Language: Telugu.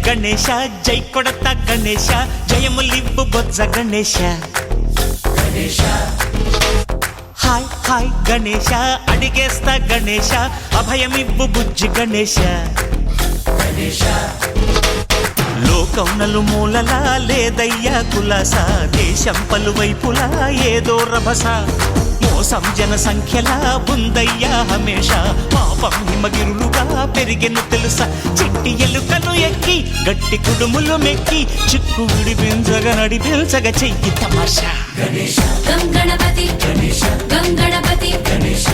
గణేశ జై కొడత గణేశ జయములివ్వు బొజ్జ గణేశ హాయ్ హాయ్ గణేశ అడిగేస్తా గణేశ అభయమివ్వు బుజ్జి గణేశ లోకం నలుమూలలా లేదయ్యా కులాస దేశం పలువైపులా ఏదో రభస మోసం జన సంఖ్యలా ఉందయ్యా హమేష పాపం హిమగిరులుగా పెరిగెను తెలుసా చిట్టి ఎలుకను ఎక్కి గట్టి కుడుములు మెక్కి చిక్కు విడిపించగా నడిపించగా చెయ్యి తమాషా గణపతి గణేశ గణపతి గణేశ